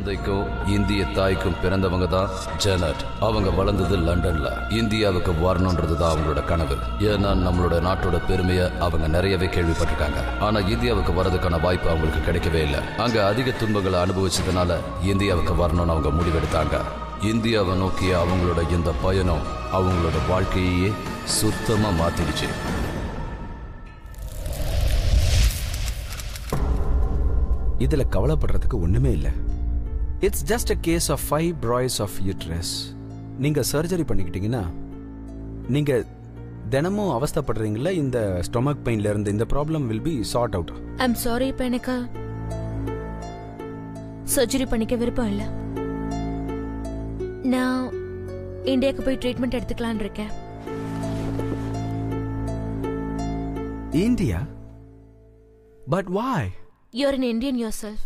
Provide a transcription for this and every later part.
தந்தைக்கும் இந்திய தாய்க்கும் பிறந்தவங்க தான் ஜேனட். அவங்க வளர்ந்தது லண்டன்ல. இந்தியாவுக்கு வரணும்ன்றது தான் அவங்களோட கனவு. ஏன்னா நம்மளோட நாட்டோட பெருமையை அவங்க நிறையவே கேள்விப்பட்டிருக்காங்க. ஆனா இந்தியாவுக்கு வரதுக்கான வாய்ப்பு அவங்களுக்கு கிடைக்கவே இல்லை. அங்க அதிக துன்பங்களை அனுபவிச்சதுனால இந்தியாவுக்கு வரணும்னு அவங்க முடிவெடுத்தாங்க. இந்தியாவை நோக்கிய அவங்களோட இந்த பயணம் அவங்களோட வாழ்க்கையே சுத்தமா மாத்திடுச்சு. இதுல கவலைப்படுறதுக்கு ஒண்ணுமே இல்லை. It's just a case of fibroids of uterus. நீங்க சர்ஜரி பண்ணிக்கிட்டீங்கன்னா நீங்க தினமும் அவஸ்தைப்படுறீங்களா இந்த ஸ்டொமக் பெயின்ல இருந்து இந்த problem will be sorted out. I'm sorry, இப்போ எனக்கு சர்ஜரி பண்ணிக்க விருப்பம் இல்லை. நான் இந்தியாவுக்கு போய் ட்ரீட்மெண்ட் எடுத்துக்கலான்னு இருக்கேன். India? But why? You're an Indian yourself.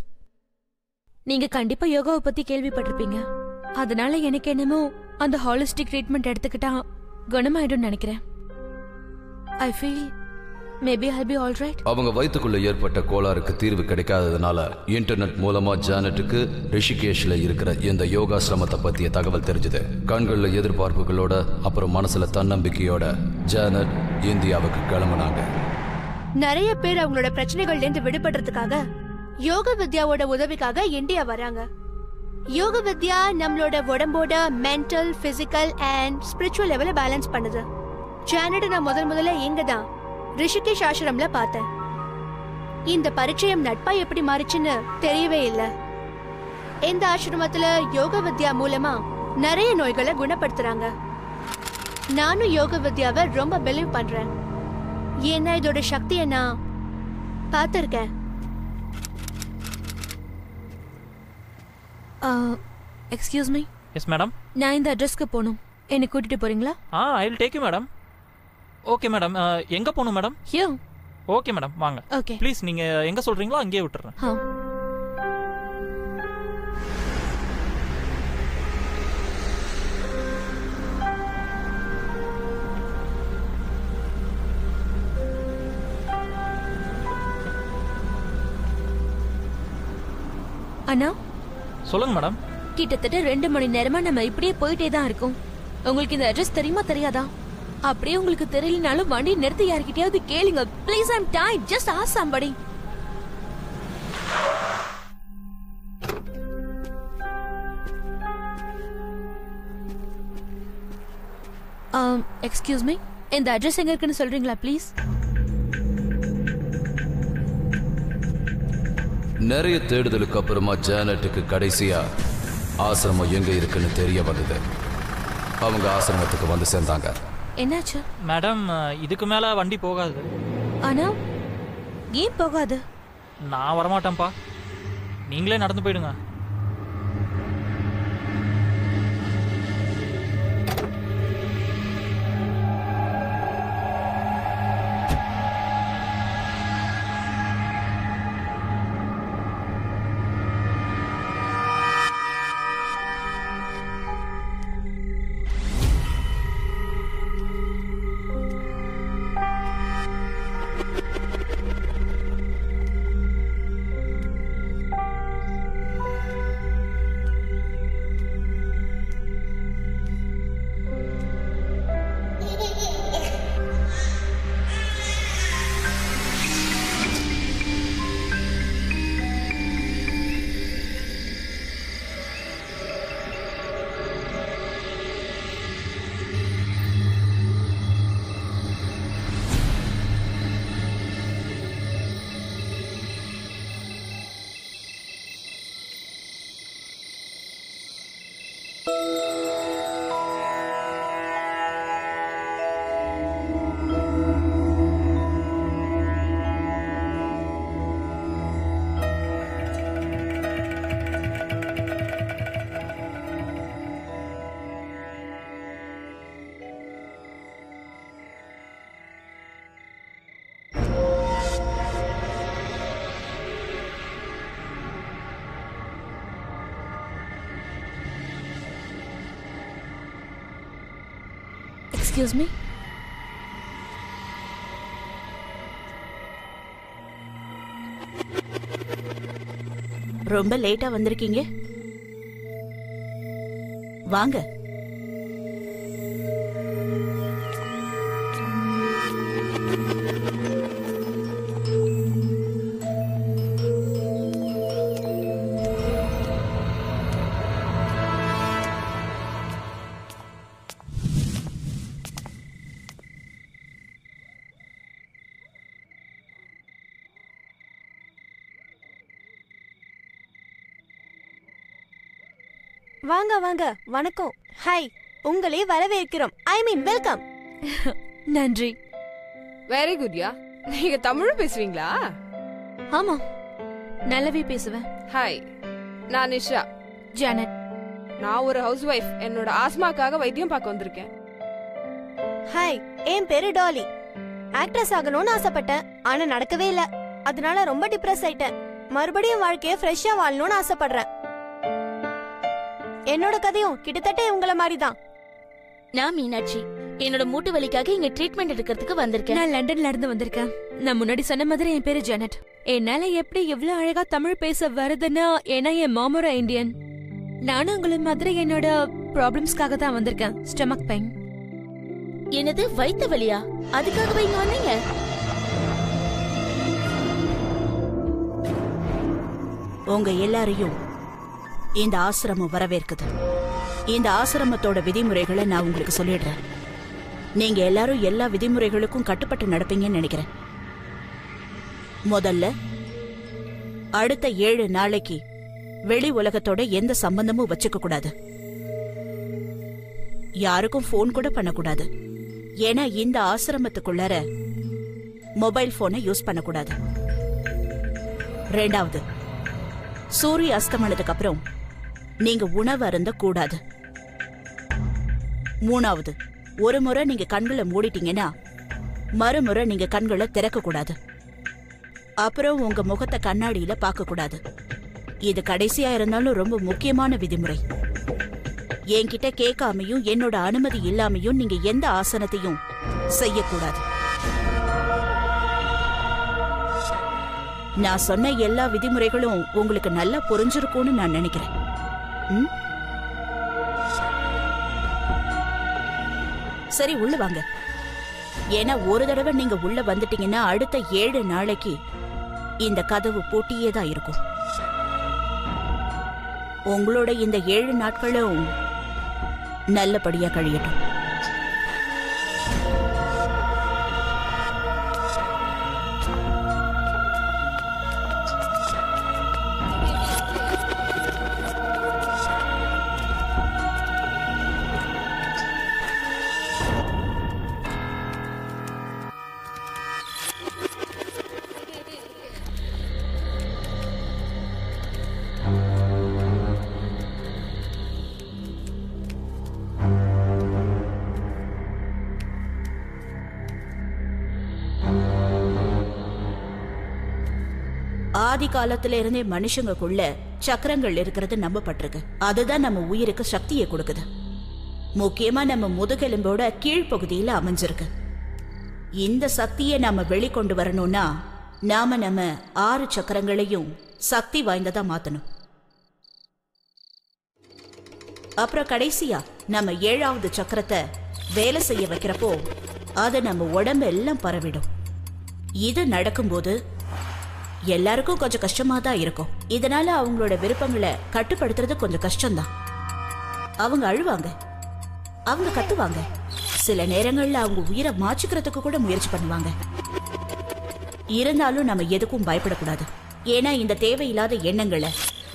நீங்க கண்டிப்பா யோகாவை பத்தி கேள்விப்பட்டிருப்பீங்க. அதனால எனக்கு என்னமோ அந்த ஹாலிஸ்டிக் ட்ரீட்மெண்ட் எடுத்துக்கிட்டா குணமாயிடும் நினைக்கிறேன். I feel maybe I'll be all right. அவங்க வயிற்றுக்குள்ள ஏற்பட்ட கோளாறுக்கு தீர்வு கிடைக்காததுனால இன்டர்நெட் மூலமா ஜானட்டுக்கு ரிஷிகேஷ்ல இருக்கிற இந்த யோகாசிரமத்தை பத்திய தகவல் தெரிஞ்சது. கண்கள்ல எதிர்பார்ப்புகளோட அப்புறம் மனசுல தன்னம்பிக்கையோட ஜானட் இந்தியாவுக்கு கிளம்புனாங்க. நிறைய பேர் அவங்களோட பிரச்சனைகள்ல இருந்து விடுபடுறதுக்காக யோக வித்யாவோட உதவிக்காக இந்தியா வராங்க. யோக வித்யா நம்மளோட உடம்போட மென்டல், பிசிக்கல் அண்ட் ஸ்பிரிச்சுவல் லெவல பேலன்ஸ் பண்ணுது. ஜானட் நான் முதல்ல இங்க தான் ரிஷிகேஷ் ஆசிரம்ல பார்த்தேன். இந்த பரிச்சயம் நட்பா எப்படி மாறிச்சுன்னு தெரியவே இல்லை. இந்த ஆசிரமத்துல யோக வித்யா மூலமா நிறைய நோய்களை குணப்படுத்துறாங்க. நானும் யோக வித்யாவை ரொம்ப பிலீவ் பண்றேன். ஏன்னா இதோட சக்தியை நான் பார்த்திருக்கேன். Excuse me. Yes madam. நான் இந்த அட்ரஸ்க்கு போகணும். என்னை கூட்டிட்டு போறீங்களா? I will take you madam. Okay madam. எங்க போகணும் மேடம்? ஹியோ. ஓகே மேடம், வாங்க. ஓகே ப்ளீஸ், நீங்க எங்க சொல்றீங்களோ அங்கேயே விட்டுறேன். அண்ணா, சொல்லுங்க மேடம். கிட்டத்தட்ட 2 மணி நேரமா நம்ம இப்படியே போயிட்டே தான் இருக்கோம். உங்களுக்கு இந்த அட்ரஸ் தெரியுமா தெரியாதா? அப்படியே உங்களுக்கு தெரியலனாலும் வண்டி நிறுத்தி யார்கிட்டயாவது கேளுங்க. ப்ளீஸ், ஐ அம் டைட். Just ask somebody. Excuse me, இந்த அட்ரஸ் எங்க இருக்குன்னு சொல்றீங்களா ப்ளீஸ்? நிறைய தேடுதலுக்கு அப்புறமா ஜானட்டுக்கு கடைசியா ஆசிரமம் எங்க இருக்குன்னு தெரிய வந்தது. அவங்க ஆசிரமத்துக்கு வந்து சேர்ந்தாங்க. என்னாச்சு மேடம்? இதுக்கு மேல வண்டி போகாது. ஆனா ஏன் போகாது? நான் வரமாட்டேன்ப்பா, நீங்களே நடந்து போயிடுங்க. Excuse me. ரொம்ப லேட்டா வந்திருக்கீங்க. வாங்க. வாங்க வாங்க. வணக்கம். ஹாய். உங்களை வரவேற்கிறோம். ஐ மீன் வெல்கம். நன்றி. வெரி குட்யா. நீங்க தமிழ் பேசுவீங்களா? ஆமா, நல்லாவே பேசுவேன். ஹாய், நான் நிஷா. ஜானட். நான் ஒரு ஹவுஸ் ஒய்ஃப். என்னோட ஆஸ்மாக்காக வைத்தியம் பார்க்க வந்திருக்கேன். ஹாய், என் பேரு டாலி. ஆக்ட்ரஸ் ஆகணும்னு ஆசைப்பட்டேன், ஆனா நடக்கவே இல்ல. அதனால ரொம்ப டிப்ரெஸ் ஆயிட்டேன். மறுபடியும் வாழ்க்கைய ஃப்ரெஷ்ஷா வாழணும்னு ஆசைப்படுறேன். என்னோட கதையும் கிட்டத்தட்ட உங்கள மாதிரி தான். நான் மீனாட்சி. என்னோட மூட்டு வலிக்காக இங்க ட்ரீட்மெண்ட் எடுக்கிறதுக்கு வந்திருக்கேன். நான் லண்டன்ல இருந்து வந்திருக்கேன். நான் முன்னாடி சொன்ன மாதிரி என் பேரு ஜானட். என்னால எப்படி இவ்ளோ அழகா தமிழ் பேச வருதுன்னா ஏன்னா என் மாமோர இந்தியன். நானும் உங்களை மாதிரி என்னோட ப்ராப்ளம்ஸ்க்காக தான் வந்திருக்கேன். Stomach pain. என்னது, வயித்து வலியா? அதுக்காகவே இங்க வந்தீங்க? உங்க எல்லாரையும் இந்த ஆசிரமம் வரவேற்குது. இந்த ஆசிரமத்தோட விதிமுறைகளை நான் உங்களுக்கு சொல்லிடுறேன். நீங்க எல்லாரும் எல்லா விதிமுறைகளுக்கும் கட்டுப்பட்டு நடப்பீங்கன்னு நினைக்கிறேன். முதல்ல, அடுத்த 7 நாளைக்கு வெளி உலகத்தோட எந்த சம்பந்தமும் வச்சுக்க கூடாது. யாருக்கும் போன் கூட பண்ணக்கூடாது. ஏன்னா இந்த ஆசிரமத்துக்குள்ளார மொபைல் போனை யூஸ் பண்ணக்கூடாது. ரெண்டாவது, சூரிய அஸ்தமனத்துக்கு அப்புறம் நீங்க உணவு அருந்த கூடாது. மூணாவது, ஒரு முறை நீங்க கண்களை மூடிட்டீங்கன்னா மறுமுறை நீங்க கண்களை திறக்க கூடாது. அப்புறம் உங்க முகத்தை கண்ணாடியில பார்க்க கூடாது. இது கடைசியா இருந்தாலும் ரொம்ப முக்கியமான விதிமுறை. என்கிட்ட கேட்காமையும் என்னோட அனுமதி இல்லாமையும் நீங்க எந்த ஆசனத்தையும் செய்யக்கூடாது. நான் சொன்ன எல்லா விதிமுறைகளும் உங்களுக்கு நல்லா புரிஞ்சிருக்கும்னு நான் நினைக்கிறேன். சரி, உள்ள வாங்க. ஏன்னா ஒரு தடவை நீங்க உள்ள வந்துட்டீங்கன்னா அடுத்த 7 நாளைக்கு இந்த கதவு பூட்டியே தான் இருக்கும். உங்களோட இந்த 7 நாட்களும் நல்லபடியா கழியட்டும். ஆதி காலத்துல இருந்தே மனுஷங்களுக்குள்ள சக்கரங்கள் இருக்கிறது நம்பப்பட்டிருக்கு. அதுதான் நம்ம உயிருக்கு சக்தியை கொடுக்குது. முக்கியமா நம்ம முதுகெலும்போட கீழ்ப்பகுதியில அமைஞ்சிருக்கு. இந்த சக்தியை நாம வெளிக்கொண்டு வரணும்னா நாம நம்ம 6 சக்கரங்களையும் சக்தி வாய்ந்ததா மாத்தணும். அப்புறம் கடைசியா நம்ம 7வது சக்கரத்தை வேலை செய்ய வைக்கிறப்போ அது நம்ம உடம்பு எல்லாம் பரவிடும். இது நடக்கும்போது எல்லாருக்கும் கொஞ்சம் கஷ்டமா தான் இருக்கும். இதனால அவங்களோட விருப்பங்களை கட்டுப்படுத்துறது கொஞ்சம் கஷ்டம்தான். அவங்க அழுவாங்க, அவங்க கத்துவாங்க, சில நேரங்கள்ல அவங்க உயிரை மாற்றிக்கிறதுக்கு கூட முயற்சி பண்ணுவாங்க. இருந்தாலும் நம்ம எதுக்கும் பயப்படக்கூடாது. ஏன்னா இந்த தேவையில்லாத எண்ணங்களை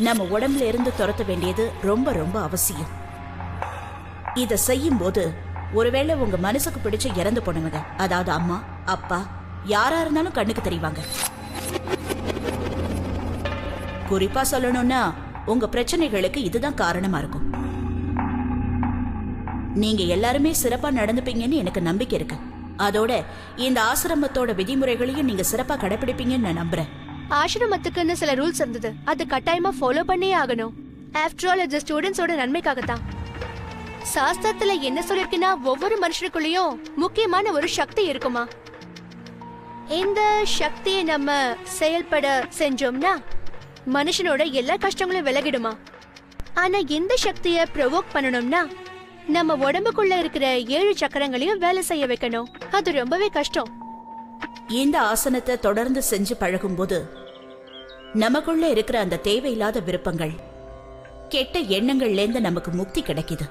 நம்ம உடம்புல இருந்து துரத்த வேண்டியது ரொம்ப ரொம்ப அவசியம். இத செய்யும் போது ஒருவேளை உங்க மனசுக்கு பிடிச்ச இறந்து போனவங்க, அதாவது அம்மா அப்பா யாரா இருந்தாலும் கண்ணுக்கு தெரிவாங்க. குறிப்பா சொல்லணும்னா உங்க பிரச்சனைகளுக்கு இதுதான் காரணமா இருக்கும். நீங்க எல்லாருமே சிறப்பா நடந்துப்பீங்கன்னு எனக்கு நம்பிக்கை இருக்கு. அதோட இந்த ஆசிரமத்தோட விதிமுறைகளையும் நீங்க சிறப்பா கடைபிடிப்பீங்கன்னு நான் நம்புறேன். ஆசிரமத்துக்குன்னு சில ரூல்ஸ் இருந்தது, அது கட்டாயமா ஃபாலோ பண்ணியே ஆகணும். ஆஃப்டர் ஆல் இது ஸ்டூடெண்ட்ஸோட நன்மைக்காகத்தான். சாஸ்திரத்துல என்ன சொல்லிருக்குன்னா ஒவ்வொரு மனுஷனுக்குள்ளயும் முக்கியமான ஒரு சக்தி இருக்குமா. இந்த சக்தியை நம்ம செயல்பட செஞ்சோம்னா மனுஷனோட எல்லா கஷ்டங்களும் விலகிடுமா. ஆனா இந்த சக்தியை ப்ரொவோக் பண்ணணும்னா நம்ம உடம்புக்குள்ள இருக்கிற 7 சக்கரங்களையும் வேலை செய்ய வைக்கணும். அது ரொம்பவே கஷ்டம். இந்த ஆசனத்தை தொடர்ந்து செஞ்சு பழகும்போது நமக்குள்ள இருக்கிற அந்த தேவையில்லாத விருப்பங்கள், கெட்ட எண்ணங்கள்ல இருந்து நமக்கு முக்தி கிடைக்குது.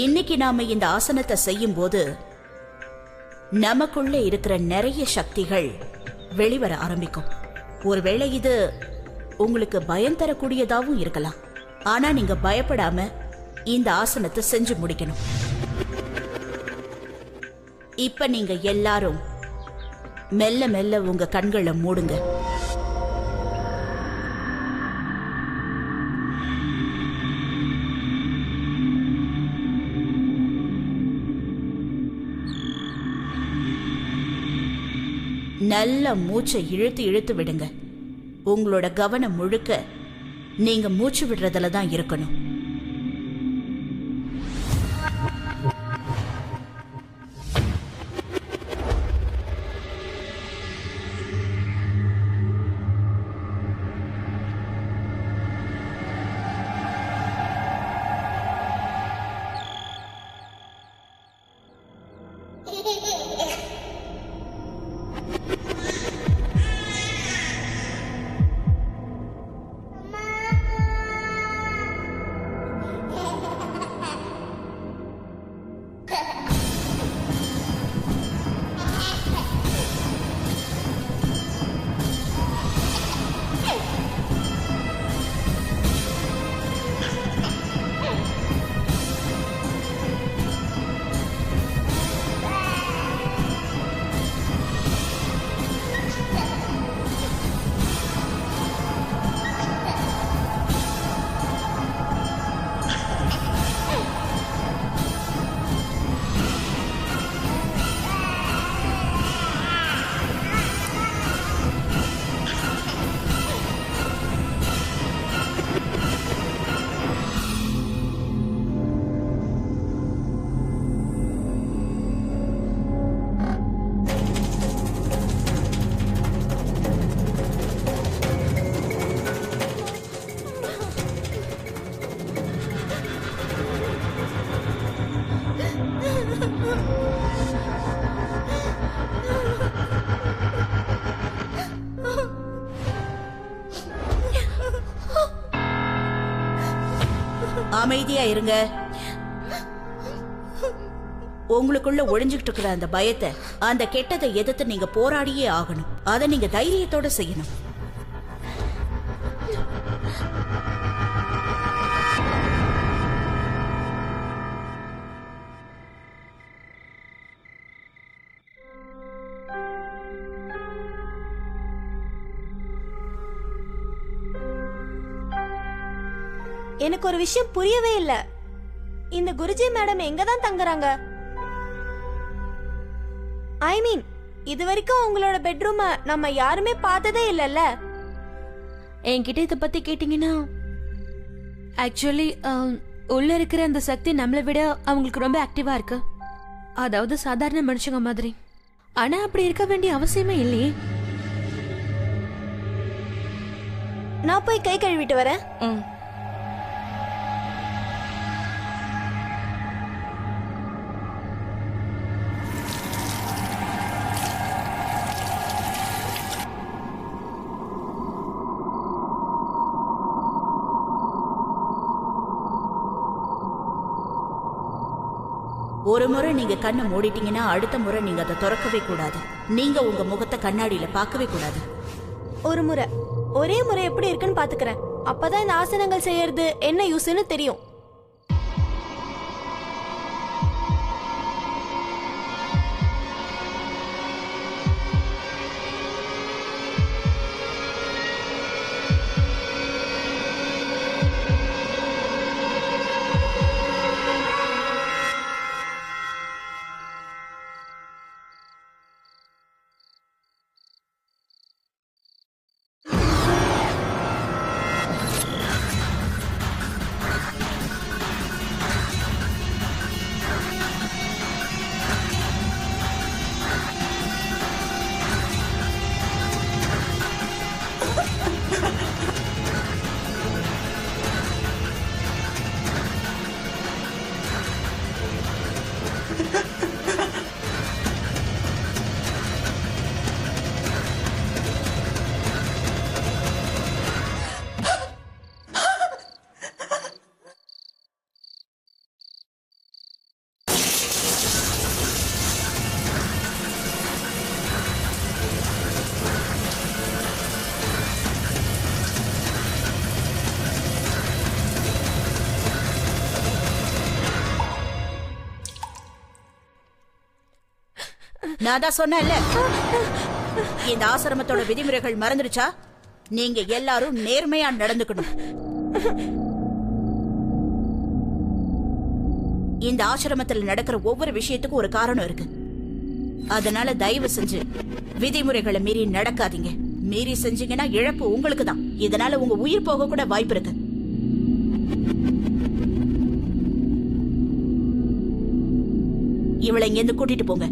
இன்னைக்கு நாம இந்த ஆசனத்தை செய்யும் போது நமக்குள்ள இருக்கிற நிறைய சக்திகள் வெளிவர ஆரம்பிக்கும். ஒருவேளை இது உங்களுக்கு பயம் தரக்கூடியதாகவும் இருக்கலாம். ஆனா நீங்க பயப்படாம இந்த ஆசனத்தை செஞ்சு முடிக்கணும். இப்ப நீங்க எல்லாரும் மெல்ல மெல்ல உங்க கண்களை மூடுங்க. நல்ல மூச்சை இழுத்து இழுத்து விடுங்க. உங்களோட கவனம் முழுக்க நீங்க மூச்சு விடுறதுல தான் இருக்கணும். அமைதியா இருங்க. உங்களுக்குள்ள ஒளிஞ்சுக்கிட்டு இருக்கிற அந்த பயத்தை, அந்த கெட்டதை எதிர்த்து நீங்க போராடியே ஆகணும். அதை நீங்க தைரியத்தோட செய்யணும். எனக்கு ஒரு விஷயம் புரியவே இல்ல. இந்த குருஜி மேடம் எங்க தான் தங்குறாங்க? ஐ மீன், இது வரைக்கும் உங்களோட பெட்ரூமை நம்ம யாருமே பார்த்ததே இல்லல்ல. என்கிட்ட இதை பத்தி கேட்டீங்கன்னா, ஆக்சுவலி உள்ள இருக்கிற அந்த சக்தி நம்மளை விட அவங்களுக்கு ரொம்ப ஆக்டிவா இருக்கு. அதாவது சாதாரண மனுஷங்க மாதிரி. ஆனா அப்படி இருக்க வேண்டிய அவசியமே இல்லையே. நான் போய் கை கழுவிட்டு வரேன். ஒரு முறை நீங்க கண்ணை மூடிட்டீங்கன்னா அடுத்த முறை நீங்க அதை திறக்கவே கூடாது. நீங்க உங்க முகத்தை கண்ணாடியில பார்க்கவே கூடாது. ஒரு முறை, ஒரே முறை எப்படி இருக்குன்னு பாத்துக்கிறேன். அப்பதான் இந்த ஆசனங்கள் செய்யறது என்ன யூஸ்ன்னு தெரியும். நான் தான் சொன்னேன்ல, இந்த ஆசிரமத்தோட விதிமுறைகள் மறந்துடுச்சா? நீங்க எல்லாரும் நேர்மையா நடந்துக்கணும். இந்த ஆசிரமத்தில் நடக்கிற ஒவ்வொரு விஷயத்துக்கும் ஒரு காரணம் இருக்கு. அதனால தயவு செஞ்சு விதிமுறைகளை மீறி நடக்காதீங்க. மீறி செஞ்சீங்கன்னா இழப்பு உங்களுக்கு தான். இதனால உங்க உயிர் போக கூட வாய்ப்பு இருக்கு. இவளை இங்கிருந்து கூட்டிட்டு போங்க.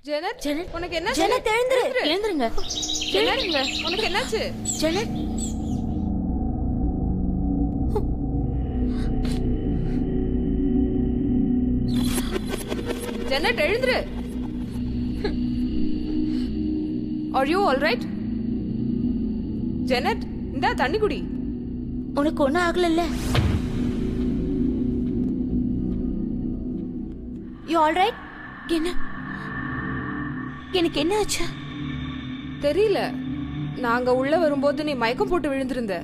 ஜெனட் ஜெனட் உனக்கு என்ன ஜெனத் எழுந்துரு. எழுந்துருங்க. எழுந்துருங்க. உனக்கு என்னாச்சு? ஜெனட் ஜெனட் எழுந்துரு. Are you all right? Janet இந்தா தண்ணி குடி. உனக்கு ஒன்றும் ஆகலல்ல? You all right? என்ன எனக்கு என்ன ஆச்சு? தெரியல, நாங்க உள்ள வரும்போது நீ மயக்கம் போட்டு விழுந்திருந்த.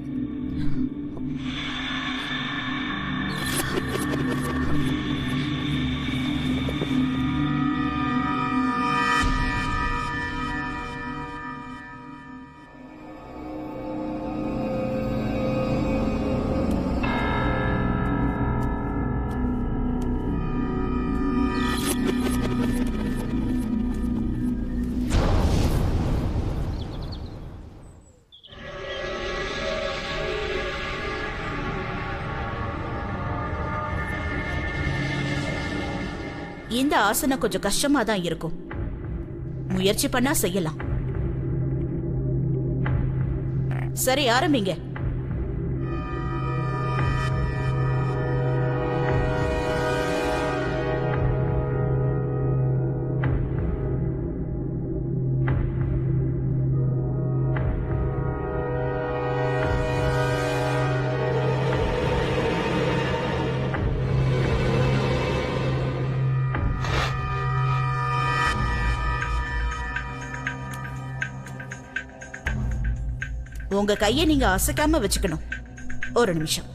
இந்த ஆசனம் கொஞ்சம் கஷ்டமா தான் இருக்கும். முயற்சி பண்ணா செய்யலாம். சரி, ஆரம்பிங்க. உங்க கையை நீங்க அசைக்காம வச்சுக்கணும். ஒரு நிமிஷம்.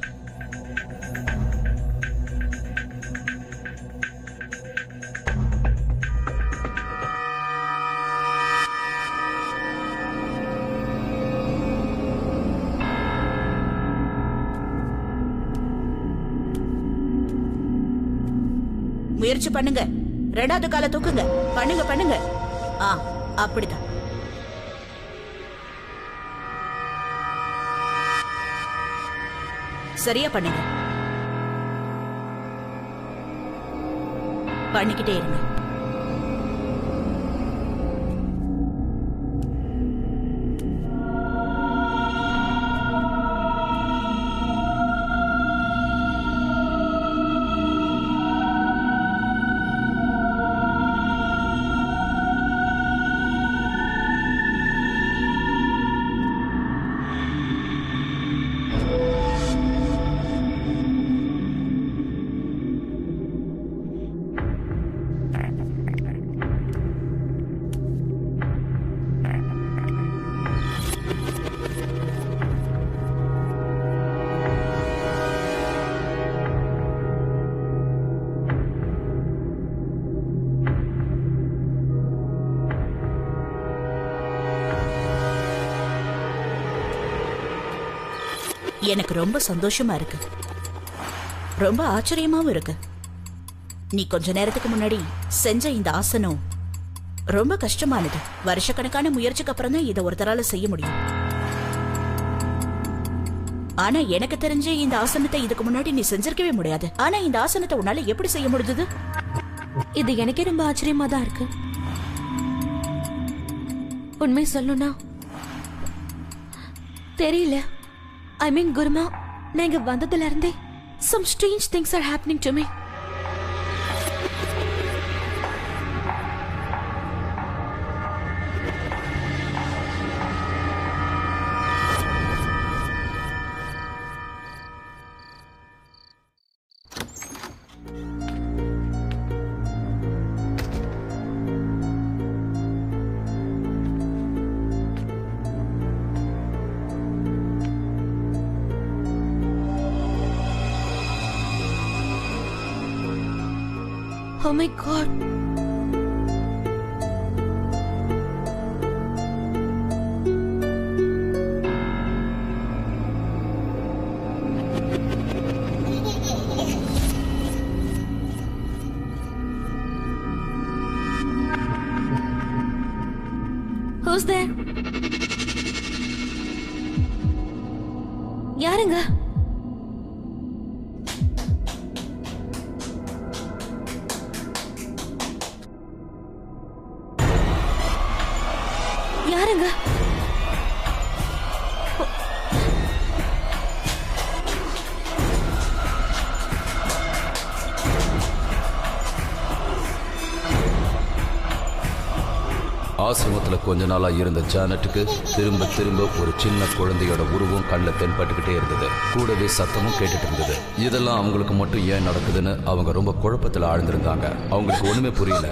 முயற்சி பண்ணுங்க. ரெண்டாவது காலை தூக்குங்க. பண்ணுங்க பண்ணுங்க. அப்படிதான். சரியா பண்ணுங்க. பண்ணிக்கிட்டே இருங்க. எனக்கு ரொம்ப சந்தோஷமா இருக்கு. ரொம்ப ஆச்சரியமாவும் இருக்கு. நீ கொஞ்ச நேரத்துக்கு முன்னாடி செஞ்ச இந்த ஆசனம் ரொம்ப கஷ்டமானது. வருஷக்கணக்கான முயற்சிக்கு அப்புறம் தான் இதை ஒருத்தரால செய்ய முடியும். ஆனா எனக்கு தெரிஞ்ச இந்த ஆசனத்தை இதுக்கு முன்னாடி நீ செஞ்சிருக்கவே முடியாது. ஆனா இந்த ஆசனத்தை உன்னால எப்படி செய்ய முடிஞ்சது? இது எனக்கே ரொம்ப ஆச்சரியமா தான் இருக்கு. உண்மை சொல்லணும்னா தெரியல. ஐ மீன் குருமா, நான் இங்க வந்ததுல இருந்தே some strange things are happening to me. Oh my God. Who's there? யாருங்க? ஆசிரமத்துல கொஞ்ச நாளா இருந்த ஜானட்டுக்கு திரும்ப திரும்ப ஒரு சின்ன குழந்தையோட உருவம் கண்ணில் தென்பட்டுக்கிட்டே இருந்தது. கூடவே சத்தமும் கேட்டுட்டு இருந்தது. இதெல்லாம் அவங்களுக்கு மட்டும் ஏன் நடக்குதுன்னு அவங்க ரொம்ப குழப்பத்துல ஆழ்ந்திருந்தாங்க. அவங்களுக்கு ஒண்ணுமே புரியல.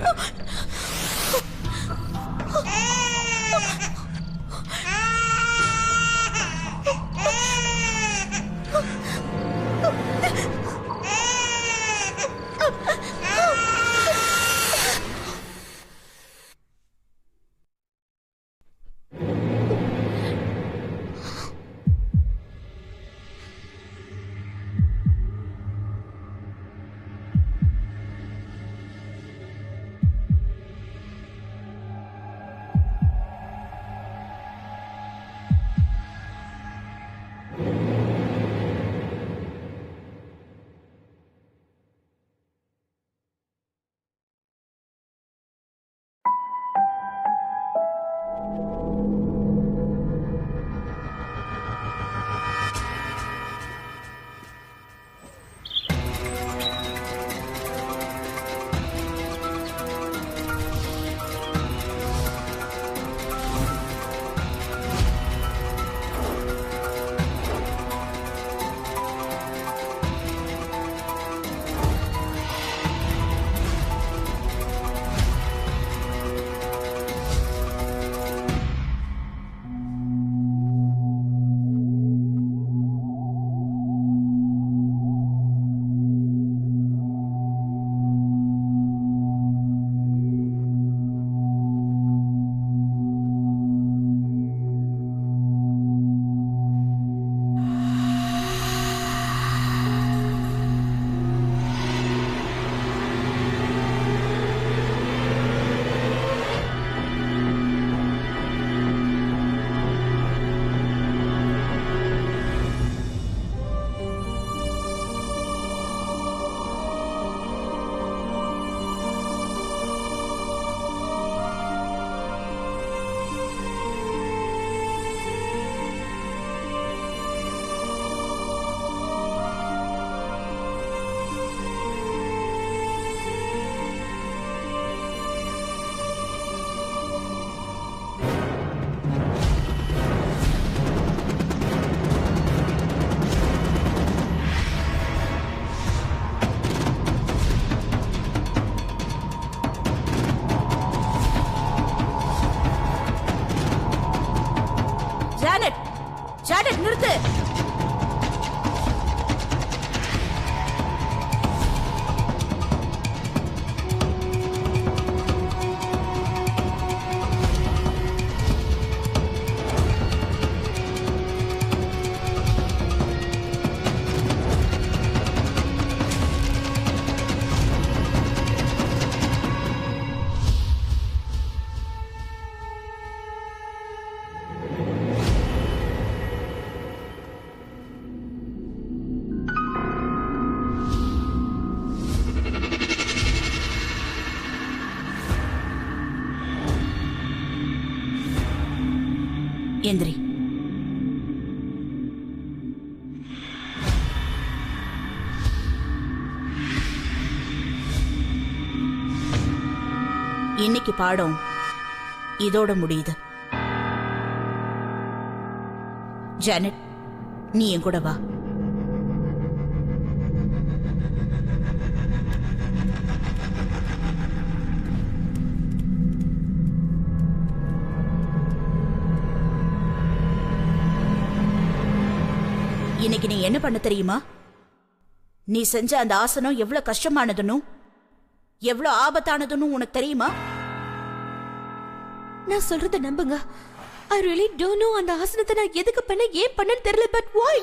ஜானட் நிறுத்து. எந்திரி. இன்னைக்கு பாடம் இதோட முடியுது. ஜானட், நீ என் கூட வா. இன்னைக்கு நீ என்ன பண்ண தெரியுமா? நீ செஞ்ச அந்த ஆசனம் எவ்வளவு கஷ்டமானதுன்னு, எவ்வளவு ஆபத்தானதுன்னு உனக்கு தெரியுமா? நான் சொல்றத நம்புங்க. I really don't know அந்த ஆசனத்தை நான் எதுக்கு பண்ண, ஏன் பண்ணன்னு தெரியல. But why?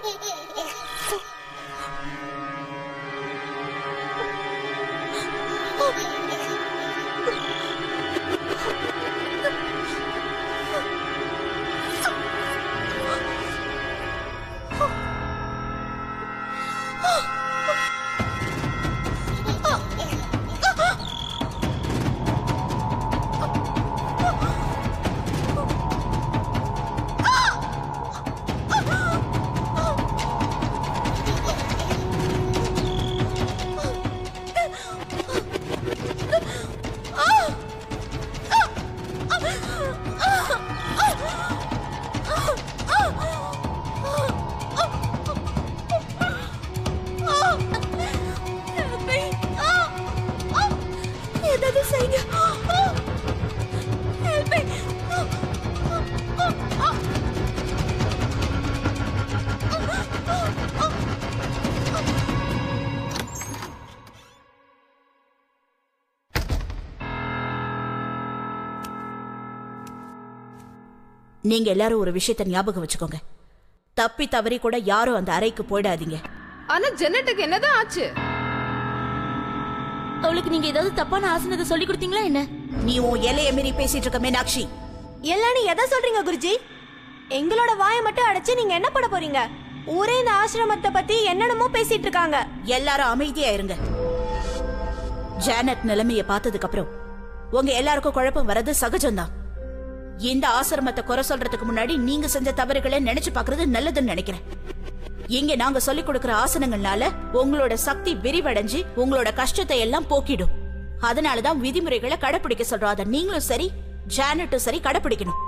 நீங்க எல்லாரும் ஒரு விஷயத்தை ஞாபகம் வச்சுக்கோங்க. தப்பி தவறி கூட யாரும் அந்த அறைக்கு போயிடாதீங்க. ஆனா ஜெனட்டுக்கு என்னதான் ஆச்சு? அவளுக்கு நீங்க ஏதாவது தப்பான ஆசனத்தை சொல்லி கொடுத்தீங்களா என்ன? நீ உன் எல்லையை மீறி பேசிட்டு இருக்க மீனாட்சி. எல்லாம் நீ எதை சொல்றீங்க குருஜி? எங்களோட வாயை மட்டும் அடைச்சு நீங்க என்ன பண்ண போறீங்க? ஊரே இந்த ஆசிரமத்தை பத்தி என்னென்னமோ பேசிட்டு இருக்காங்க. எல்லாரும் அமைதியா இருங்க. ஜானட் நிலைமைய பார்த்ததுக்கு அப்புறம் உங்க எல்லாருக்கும் குழப்பம் வர்றது சகஜம்தான். இந்த ஆசிரமத்தை குறை சொல்றதுக்கு முன்னாடி நீங்க செஞ்ச தவறுகளை நினைச்சு பாக்குறது நல்லதுன்னு நினைக்கிறேன். இங்க நாங்க சொல்லிக் கொடுக்கிற ஆசனங்கள்னால உங்களோட சக்தி விரிவடைஞ்சு உங்களோட கஷ்டத்தை எல்லாம் போக்கிடும். அதனாலதான் விதிமுறைகளை கடைபிடிக்க சொல்றோம். அதை நீங்களும் சரி ஜானட்டும் சரி கடைபிடிக்கணும்.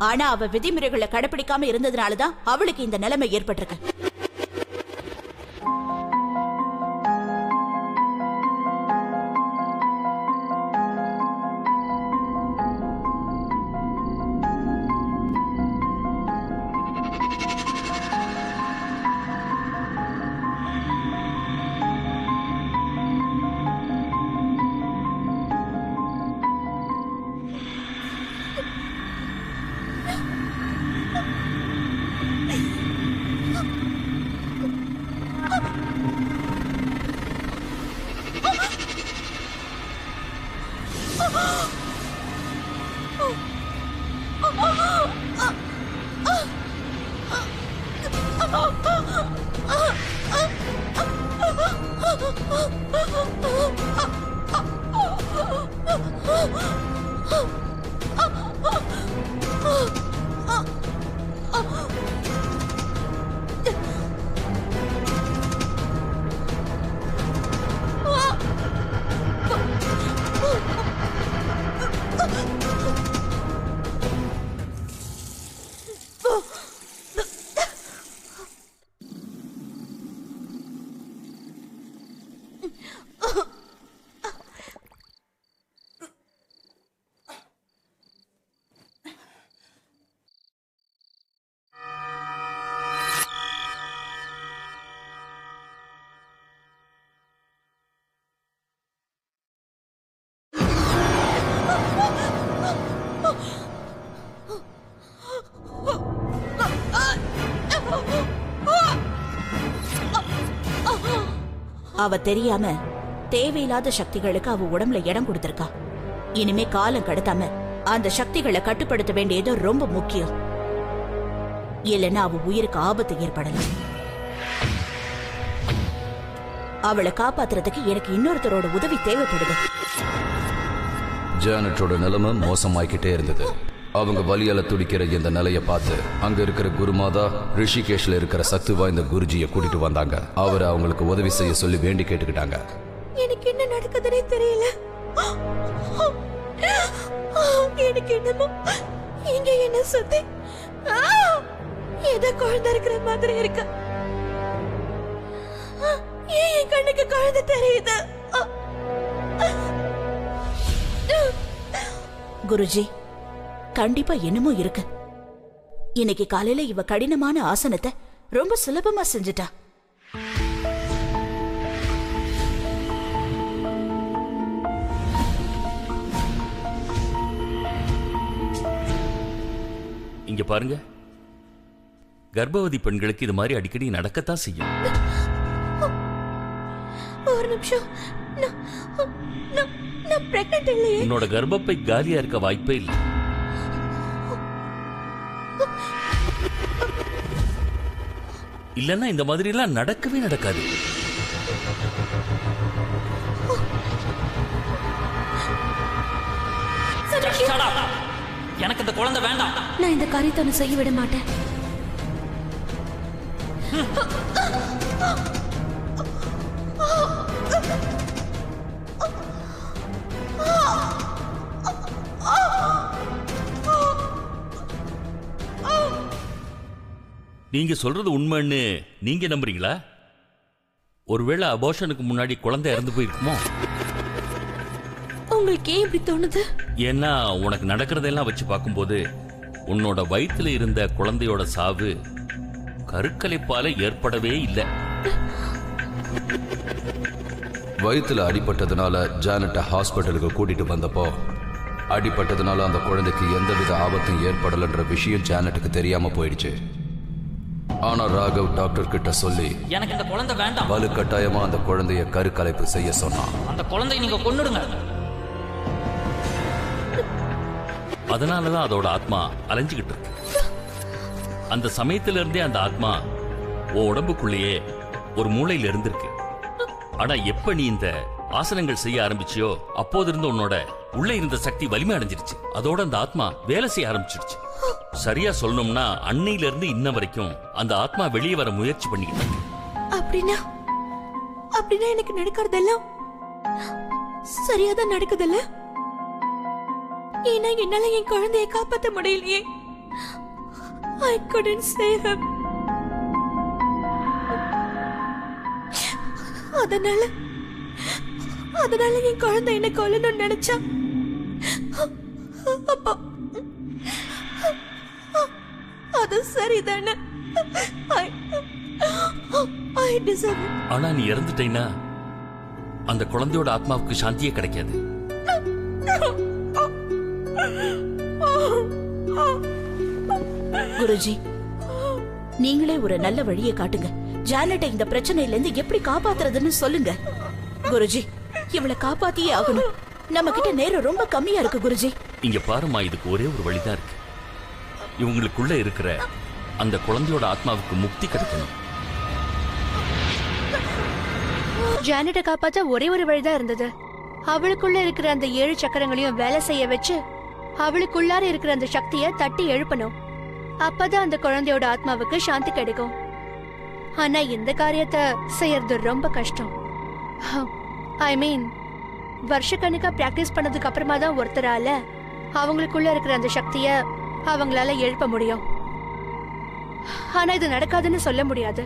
ஆனா அவ விதிமுறைகளை கடைபிடிக்காம இருந்ததுனாலதான் அவளுக்கு இந்த நிலைமை ஏற்பட்டிருக்கு. அவ தெரியாம தேவையில்லாத சக்திகளுக்கு அவ உடம்புல இடம் கொடுத்திருக்கா. இனிமே காலம் கடத்தாம அந்த சக்திகளை கட்டுப்படுத்த வேண்டியது ரொம்ப முக்கியம். இல்லைன்னா அவ உயிருக்கு ஆபத்து ஏற்படலாம். அவளை காப்பாத்துறதுக்கு எனக்கு இன்னொருத்தரோட உதவி தேவைப்படுது. ஜானட்டோட நிலைமை மோசமாய்கிட்டே இருந்தது. அவங்க வலியால துடிக்கிற இந்த நிலையை பார்த்து அங்க இருக்கிற குருமாதா ரிஷிகேஷ்ல இருக்கிற சக்தி வாய்ந்த குருஜியை கூட்டிட்டு வந்தாங்க. அவரை அவங்களுக்கு உதவி செய்ய சொல்லி வேண்டி கேட்டுக்கிட்டாங்க. எனக்கு என்ன நடக்குதுன்னே தெரியல. எனக்கு என்னமோ இங்க என்ன சுத்தி ஏதோ குழந்தை இருக்கிற மாதிரி இருக்கு. ஏன் என் கண்ணுக்கு குழந்தை தெரியுது? குருஜி, கண்டிப்பா என்னமோ இருக்கு. இன்னைக்கு காலையில இவ கடினமான ஆசனத்தை ரொம்ப சுலபமா செஞ்சுட்டா. இங்க பாருங்க, கர்ப்பவதி பெண்களுக்கு இது மாதிரி அடிக்கடி நடக்கத்தான் செய்யும். ஒரு நிமிஷம், நான் பிரெக்னன்ட் இல்லையே. உன்னோட கர்ப்பப்பை காலியா இருக்க வாய்ப்பே இல்லை. இல்லன்னா இந்த மாதிரி எல்லாம் நடக்கவே நடக்காது. எனக்கு இந்த குழந்தை வேண்டாம். நான் இந்த காரியத்தை செய்ய விட மாட்டேன். நீங்க சொல்றது உண்மைன்னு நீங்க நம்புறீங்களா? ஒருவேளை அபோஷனுக்கு முன்னாடி குழந்தை இறந்து போயிருக்குமோ? உங்களுக்கு ஏன் இப்படி தோணுது? ஏன்னா உனக்கு நடக்கிறதெல்லாம் வச்சு பார்க்கும்போது உன்னோட வயிற்றுல இருந்த குழந்தையோட சாவு கருக்கலைப்பால ஏற்படவே இல்லை. வயிற்றுல அடிபட்டதுனால ஜானட்டை ஹாஸ்பிட்டலுக்கு கூட்டிட்டு வந்தப்போ அடிபட்டதுனால அந்த குழந்தைக்கு எந்தவித ஆபத்தும் ஏற்படலன்ற விஷயம் ஜானட்டுக்கு தெரியாம போயிடுச்சு. ஆனா ராகவ் டாக்டர் கிட்ட சொல்லி எனக்கு இந்த குழந்தை வேண்டாம், வலுக்கட்டாயமா அந்த குழந்தைய கருக்கலைப்பு செய்ய சொன்னான். அந்த குழந்தையை நீங்க கொன்னுடுங்க. அதனாலதான் அதோட ஆத்மா அலைஞ்சுகிட்டு இருக்கு. அந்த சமயத்துல இருந்தே அந்த ஆத்மா உன் உடம்புக்குள்ளேயே ஒரு மூளையில இருந்திருக்கு. ஆனா எப்ப நீ இந்த ஆசனங்கள் செய்ய ஆரம்பிச்சியோ அப்போது இருந்து உன்னோட உள்ள இருந்த சக்தி வலிமை அடைஞ்சிருச்சு. அதோட அந்த ஆத்மா வேலை செய்ய ஆரம்பிச்சிருச்சு. சரியா சொல்லணும்னா அன்னையில இருந்து இன்ன வரைக்கும் அந்த ஆத்மா வெளியே வர முயற்சி பண்ணிக்கிட்டு இருக்கு. அப்படின்னா எனக்கு நடக்கிறதெல்லாம் சரியாதான் நடக்குதுல்ல? ஏன்னா என்னால என் குழந்தையை காப்பாற்ற முடியலையே. I couldn't save him. அதனால என் குழந்தை என்ன கொல்லணும்னு நினைச்சா அப்போ அது சரிதானே? I deserve it. ஆனா நீ இறந்துட்டேன்னா அந்த குழந்தையோட ஆத்மாவுக்கு சாந்தியே கிடைக்காது. குருஜி, நீங்களே ஒரு நல்ல வழியை காட்டுங்க. ஜானட்டை இந்த பிரச்சனையில இருந்து எப்படி காப்பாத்துறதுன்னு சொல்லுங்க. குருஜி, இவளை காப்பாத்தியே ஆகணும். நம்ம கிட்ட நேரம் ரொம்ப கம்மியா இருக்கு குருஜி. இங்க பாருமா, இதுக்கு ஒரே ஒரு வழிதான் இருக்கு. இவங்களுக்குள்ள இருக்கிற அந்த குழந்தையோட ஆத்மாவுக்கு முக்தி கிடைக்கணும். ஜானட்டை காப்பாத்த ஒரே ஒரு வழிதான் இருந்தது. அவளுக்குள்ள இருக்கிற அந்த 7 சக்கரங்களையும் வேலை செய்ய வச்சு அவளுக்குள்ளார இருக்கிற அந்த சக்தியை தட்டி எழுப்பணும். அப்பதான் அந்த குழந்தையோட ஆத்மாவுக்கு சாந்தி கிடைக்கும். ஆனா இந்த காரியத்தை செய்யறது ரொம்ப கஷ்டம். ஐ மீன், வருஷக்கணக்கா பிராக்டிஸ் பண்ணதுக்கு அப்புறமா தான் ஒருத்தரால அவங்களுக்குள்ள இருக்கிற அந்த சக்தியை அவங்களால எழுப்ப முடியும். ஆனா இது நடக்காதுன்னு சொல்ல முடியாது.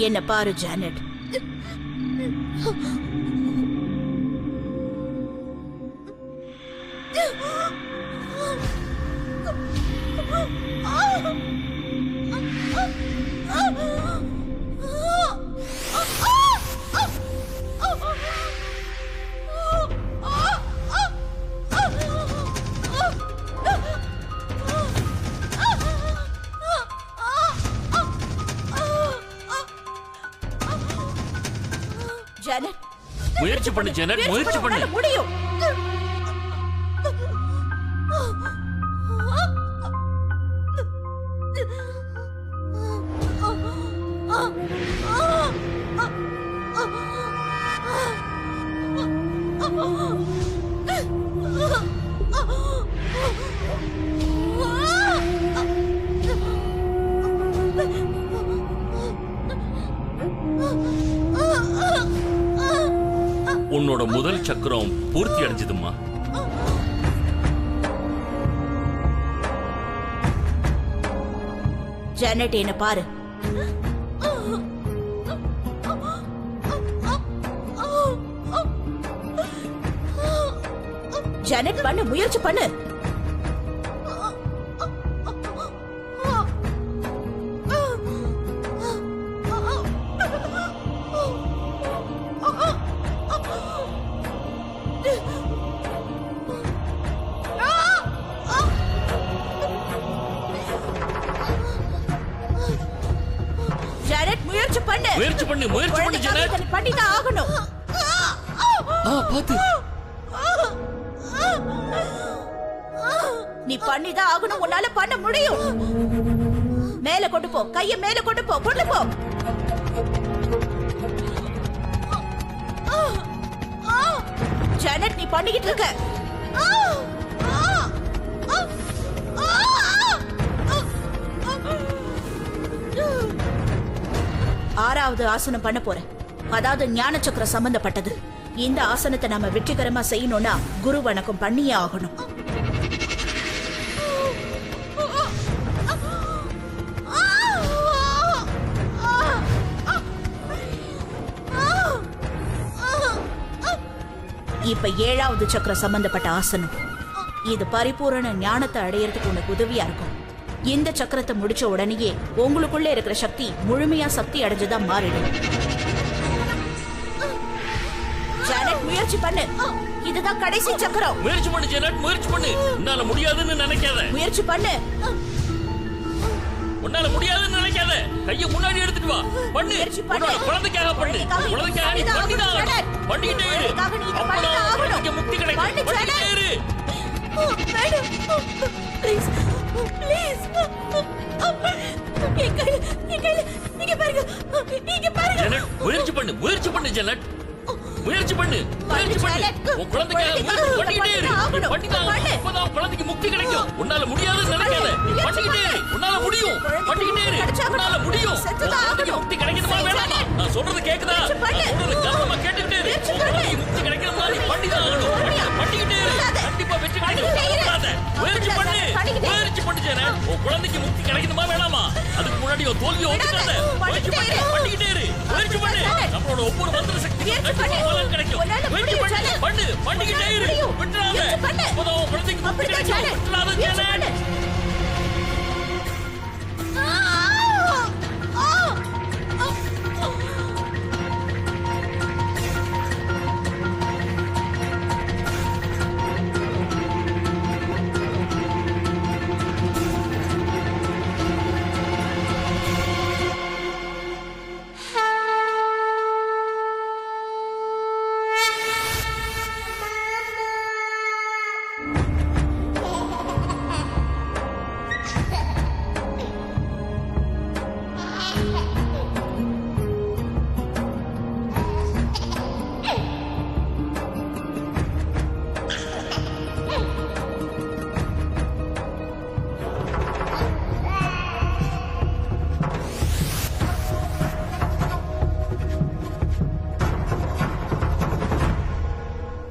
என்ன பாரு ஜானட், முயற்சி பண்ணு ஜானட், முயற்சி பண்ணு. முடியும். உன்னோட முதல் சக்கரம் பூர்த்தி அடைஞ்சதுமா. ஜானட், என்ன பாரு. ஜானட், பண்ணு, முயற்சி பண்ணு. முயற்சி பண்ணு, முயற்சி பண்ணு ஜானட். பண்ணிதான் ஆகணும். பாத்து, நீ பண்ணிதான் ஆகணும். உன்னால பண்ண முடியும். மேல கொண்டு போ, கைய மேல கொண்டு போ, கொண்டு போ. ஜானட், நீ பண்ணிக்கிட்டு இருக்க. ஆறாவது ஆசனம் பண்ண போறேன். அதாவது ஞான சக்கர சம்பந்தப்பட்டது. இந்த ஆசனத்தை நாம வெற்றிகரமா செய்யணும்னா குரு வணக்கம் பண்ணியே ஆகணும். இப்ப 7வது சக்கர சம்பந்தப்பட்ட ஆசனம். இது பரிபூரண ஞானத்தை அடையறதுக்கு உனக்கு உதவியா இருக்கும். இந்த சக்கரத்தை முடிச்ச உடனேயே உங்களுக்குள்ள இருக்கிற சக்தி முழுமையா சக்தி அடைஞ்சுதான் மாறிடும். ஜானட், முயற்சி பண்ணு. இதுதான் கடைசி சக்கரம். முயற்சி பண்ணு ஜானட், முயற்சி பண்ணு. உன்னால முடியாதுன்னு நினைக்காத. முயற்சி பண்ணு. உன்னால முடியாதுன்னு நினைக்காத. கையை முன்னாடி எடுத்துட்டு வா. பண்ணு. உன்னோட குழந்தைக்காக பண்ணு. குழந்தைக்காக நீ பண்ணிதான். பண்ணிக்கிட்டே இரு. அப்பதான் குழந்தைக்கு முக்தி கிடைக்கும். பண்ணிக்கிட்டே இரு. Please please. ஜானட், முயற்சி பண்ணு. முயற்சி பண்ணு ஜானட். முயற்சி பண்ணு. முயற்சி பண்ணு. உன் குழந்தைக்காக முயற்சி பண்ணிக்கிட்டே இரு. பண்ணிதான். அப்பதான் குழந்தைக்கு முக்தி கிடைக்கும். உன்னால முடியாதுன்னு நினைக்காத. பண்ணிக்கிட்டே இரு. உன்னால முடியும். பண்ணிக்கிட்டே இரு. உன்னால முடியும். குழந்தைக்கு முக்தி கிடைக்கணுமா வேணாமா? நான் சொல்றது கேக்குதா? சொல்றது கவனமா கேட்டுக்கிட்டே இரு. குழந்தைக்கு முக்தி கிடைக்கணுமா நீ பண்ணிதான் ஆகணும். பண்ணிக்கிட்டே இரு. கண்டிப்பா வெற்றி கிடைக்கும். முயற்சி பண்ணு. முயற்சி பண்ணு ஜானட். உன் குழந்தைக்கு முக்தி கிடைக்கணுமா வேணாமா? அதுக்கு முன்னாடி ஒரு தோல்வியை ஒத்துக்காத. முயற்சி பண்ணு. பண்ணிக்கிட்டே இரு. முயற்சி பண்ணு. நம்மளோட ஒவ்வொரு மந்திர சக்தி பலன் கிடைக்கும். முயற்சி பண்ணு. பண்ணு. பண்ணிக்கிட்டே இரு. விட்டுறாத. அப்பதான் உன் குழந்தைக்கு முக்தி கிடைக்கும். விட்டுறாத ஜானட்.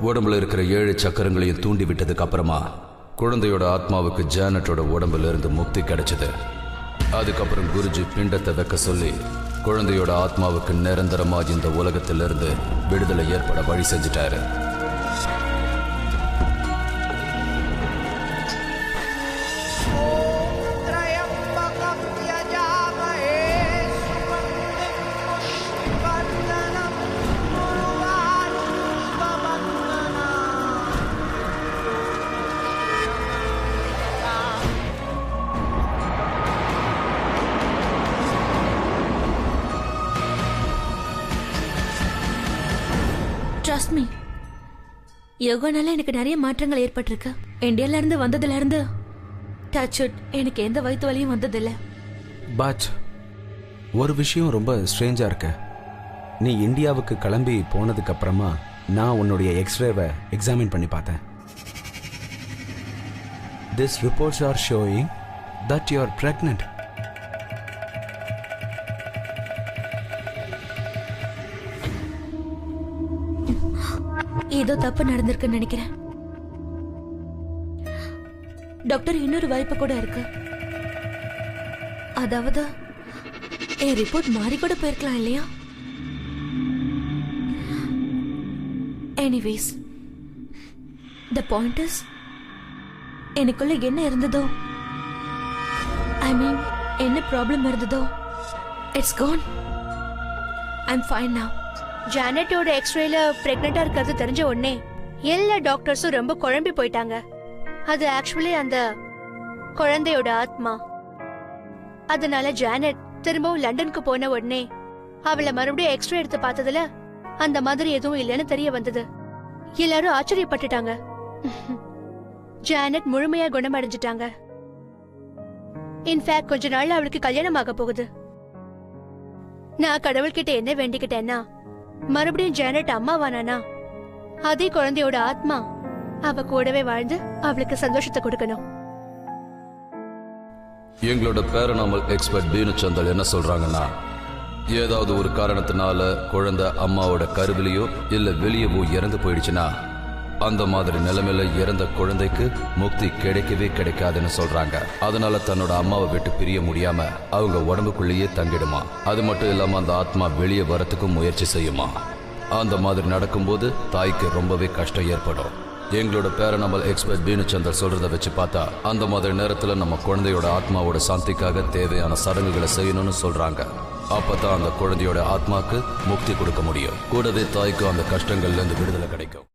உடம்புல இருக்கிற 7 சக்கரங்களையும் தூண்டி விட்டதுக்கு அப்புறமா குழந்தையோட ஆத்மாவுக்கு ஜானட்டோட உடம்புல இருந்து முக்தி கிடைச்சது. அதுக்கப்புறம் குருஜி பிண்டத்தை வைக்க சொல்லி குழந்தையோட ஆத்மாவுக்கு நிரந்தரமா இந்த உலகத்திலிருந்து விடுதலை ஏற்பட வழி செஞ்சிட்டாரு. ட்ரஸ்ட் மீ, யோகானால எனக்கு நிறைய மாற்றங்கள் ஏற்பட்டிருக்கு. இந்தியால இருந்து வந்ததுல இருந்து டச் இட், எனக்கு எந்த வயிற்று வலியும் வந்ததில்லை. பட் ஒரு விஷயம் ரொம்ப ஸ்ட்ரேஞ்சா இருக்கு. நீ இந்தியாவுக்கு கிளம்பி போனதுக்கு அப்புறமா நான் உன்னுடைய எக்ஸ்ரேவை எக்ஸாமின் பண்ணி பார்த்தேன். This reports are showing that you are pregnant. ஏதோ தப்பு நடந்திருக்குன்னு நினைக்கிறேன். டாக்டர், இன்னொரு வாய்ப்பு கூட இருக்கு. அதாவது என் ரிப்போர்ட் மாறி கூட போயிருக்கலாம் இல்லையா? எனிவேஸ், த பாயிண்ட் இஸ், எனக்குள்ள என்ன இருந்ததோ, ஐ மீன் என்ன ப்ராப்ளம் இருந்ததோ, it's gone. I am fine now. ஜானட்டோட எக்ஸ்ரேல பிரெக்னெண்டா இருக்கிறது தெரிஞ்ச உடனே எல்லா டாக்டர்ஸும் ரொம்ப குழம்பி போயிட்டாங்க. அது ஆக்சுவலி அந்த குழந்தையோட ஆத்மா. அதனால ஜானட் திரும்பவும் லண்டனுக்கு போன உடனே அவளை மறுபடியும் எக்ஸ்ரே எடுத்து பார்த்ததுல அந்த மாதிரி எதுவும் இல்லைன்னு தெரிய வந்தது. எல்லாரும் ஆச்சரியப்பட்டுட்டாங்க. ஜானட் முழுமையா குணமடைஞ்சிட்டாங்க. இன்ஃபேக்ட் கொஞ்ச நாள் அவளுக்கு கல்யாணம் ஆக போகுது. நான் கடவுள்கிட்ட என்ன வேண்டிக்கிட்டேன்னா, மறுபடியும் ஜானட் அம்மாவானா அதே குழந்தையோட ஆத்மா அவ கூடவே வாழ்ந்து அவளுக்கு சந்தோஷத்தை கொடுக்கணும். எங்களோட பேரனாமல் எக்ஸ்பர்ட் பீனு சந்தல் என்ன சொல்றாங்கன்னா, ஏதாவது ஒரு காரணத்தினால குழந்தை அம்மாவோட கருவிலையோ இல்ல வெளியவோ இறந்து போயிடுச்சுன்னா அந்த மாதிரி நிலைமையில இறந்த குழந்தைக்கு முக்தி கிடைக்கவே கிடைக்காதுன்னு சொல்றாங்க. அதனால தன்னோட அம்மாவை விட்டு பிரிய முடியாம அவங்க உடம்புக்குள்ளேயே தங்கிடுமா. அது மட்டும் இல்லாம அந்த ஆத்மா வெளியே வரத்துக்கும் முயற்சி செய்யுமா. அந்த மாதிரி நடக்கும்போது தாய்க்கு ரொம்பவே கஷ்டம் ஏற்படும். எங்களோட பேரனமல் எக்ஸ்பர்ட் பீனுச்சந்தர் சொல்றதை வச்சு பார்த்தா அந்த மாதிரி நேரத்துல நம்ம குழந்தையோட ஆத்மாவோட சாந்திக்காக தேவையான சடங்குகளை செய்யணும்னு சொல்றாங்க. அப்பதான் அந்த குழந்தையோட ஆத்மாக்கு முக்தி கொடுக்க முடியும். கூடவே தாய்க்கு அந்த கஷ்டங்கள்ல இருந்து விடுதலை கிடைக்கும்.